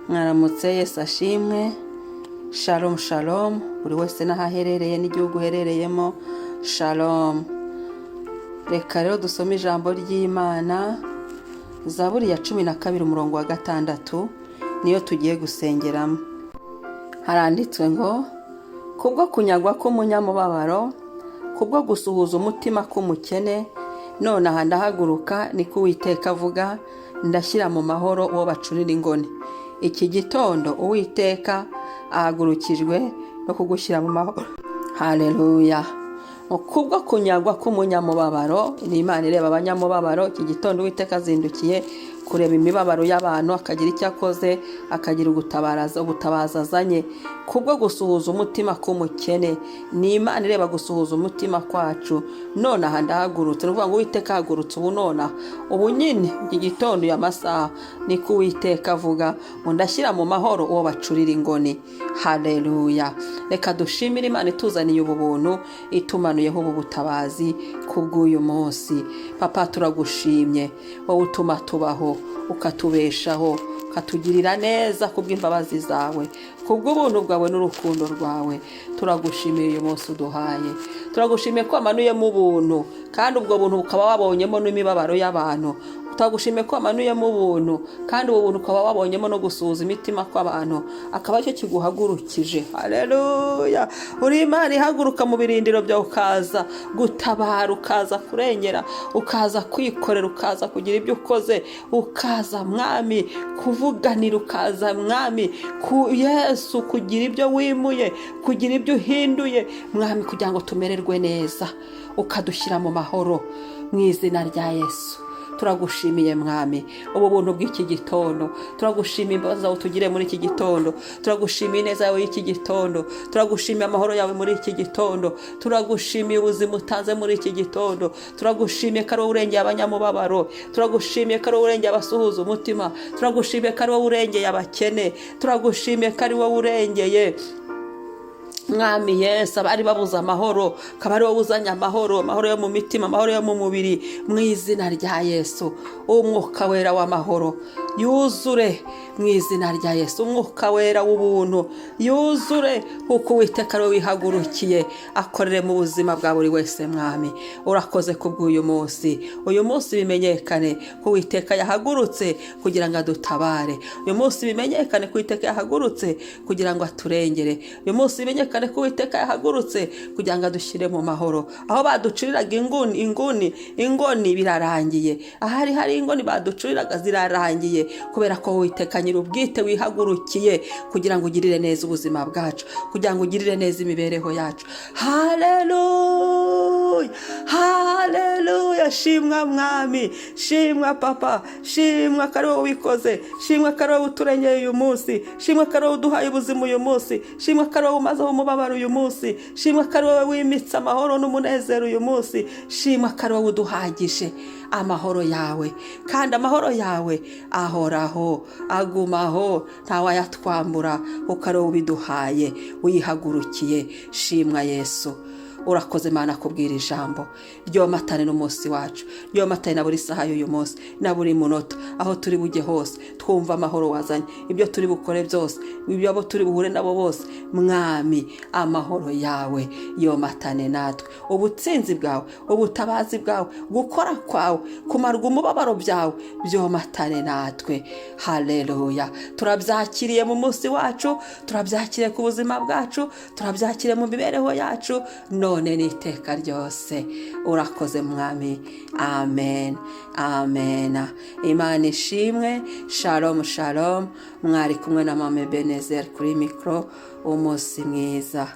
Mwaramutse Yesu ashimwe. Shalom shalom. Buri wese n'ahaherereye n'igihugu uherereyemo. Shalom. Reka rero dusome ijambo ry'Imana. Zaburi ya 12 umurongo wa 6 niyo tugiye gusengeramo. Haranditswe ngo kubwo kunyagwa k'umunyamubabaro, kubwo gusuhuza umutima k'umukene, none aha ndahaguruka niko Uwiteka avuga, ndashyira mu mahoro uwo bacurira ingoni. Iki gitondo Uwiteka ahagurukijwe no kugushyira mu mahoro. Haleluya. Kubwo kunyagwa k'umunyamubabaro, ni Imana ireba abanyamubabaro. Iki gitondo Uwiteka azindukiye kureba imibabaro y'abantu, akagira icyo akoze, akagira ubutabaza azanye. Kubwo gusuhuza umutima k'umukene, ni Imana ireba gusuhuza umutima kwacu. None aha ndahagurutse, nuvuga ngo Uwiteka ahagurutse ubu nona, ubu nyine iki gitondo y'amasaha niko Uwiteka avuga, ngo ndashyira mu mahoro uwo bacurira ingoni. Haleluya. Reka dushimire Imana ituzaniye ubu buntu, itumanuyeho ubu butabazi kubw'uyu munsi. Papa turagushimye, wowe utuma tubaho, ukatubeshaho, ukatugirira neza kubw'imbabazi zawe, kubw'ubuntu bwawe n'urukundo rwawe. Turagushimiye uyu munsi uduhaye, turagushimiye ko wamanuyemo ubuntu, kandi ubwo buntu ukaba wabonyemo n'imibabaro y'abantu. Turagushimiye ko wamanuyemo ubuntu, kandi ubu buntu ukaba wabonyemo no gusuhuza imitima kw'abantu, akaba cyo kiguhagurukije. Haleluya. Uri Imana ihaguruka mu birindiro byawe, ukaza gutabara, ukaza kurengera, ukaza kwikorera, ukaza kugira ibyo ukoze, ukaza mwami kuvuganira, ukaza mwami ku Yesu kugira ibyo wimuye, kugira ibyo uhinduye mwami, kugira ngo tumererwe neza, ukadushyira mu mahoro mu izina rya Yesu. Turagushimiye mwami ubu buntu bw'iki gitondo, turagushimiye imbabazi zawe tugire muri iki gitondo, turagushimiye neza yawe y'iki gitondo, turagushimiye amahoro yawe muri iki gitondo, turagushimiye ubuzima utanze muri iki gitondo, turagushimiye ko ari wowe urengeye abanyamubabaro, turagushimiye ko ari wowe urengeye abasuhuza umutima, turagushimiye ko ari wowe urengeye abakene, turagushimiye ko ari wowe urengeye mwami Yesu abari babuza amahoro, kaba ari wowe uzanye amahoro, amahoro yo mu mitima, amahoro yo mu mubiri, mu izina rya Yesu. Umwuka wera w'amahoro yuzure mu izina rya Yesu. Umwuka wera w'ubuntu yuzure, kuko Uwiteka ari wihagurukiye akorere mu buzima bwa buri wese mwami. Urakoze kubw'uyu munsi, uyu munsi bimenyekane ko Uwiteka yahagurutse kugira ngo adutabare. Uyu munsi bimenyekane ko Uwiteka yahagurutse kugira ngo aturengere. Uyu munsi bimenyekane ko Uwiteka yahagurutse kugira ngo adushyire mu mahoro. Aho baducuriraga ingoni birarangiye, ahari hari ingoni baducuriraga zirarangiye, kubera ko Uwiteka nyir'ubwite wihagurukiye kugira ngo ugirire neza ubuzima bwacu, kugira ngo ugirire neza imibereho yacu. Haleluya, haleluya. Shimwa mwami, shimwa papa, shimwa ko ari wowe wikoze, shimwa ko ari wowe uturengeye uyu munsi, shimwa ko ari wowe uduhaye ubuzima uyu munsi, shimwa ko ari wowe umazeho umubabaro uyu munsi, shimwa ko ari wowe wimitse amahoro n'umunezero uyu munsi, shimwa ko ari wowe uduhagije amahoro yawe, kandi amahoro yawe ahoraho, agumaho, ntawayatwambura, kuko ari wowe ubiduhaye, wihagurukiye. Shimwa Yesu. Urakoze Mana kubwira ijambo ryomatane n'umunsi wacu, ryomatane na buri saha y'uyu munsi, na buri munota, aho turi bujye hose twumva amahoro wazanye, ibyo turi bukore byose, ibyo abo turi buhure nabo bose mwami, amahoro yawe yomatane natwe, ubutsinzi bwawe, ubutabazi bwawe, gukora kwawe, kumarwa umubabaro byawe byomatane natwe. Haleluya. Turabyakiriye mu munsi wacu, turabyakiriye ku buzima bwacu, turabyakiriye mu mibereho yacu none n'iteka ryose. Urakoze mwami. Amen, amen. Imana ishimwe. Shalom shalom. Mwari kumwe na Mama Ebenezer kuri mikro. Umunsi mwiza.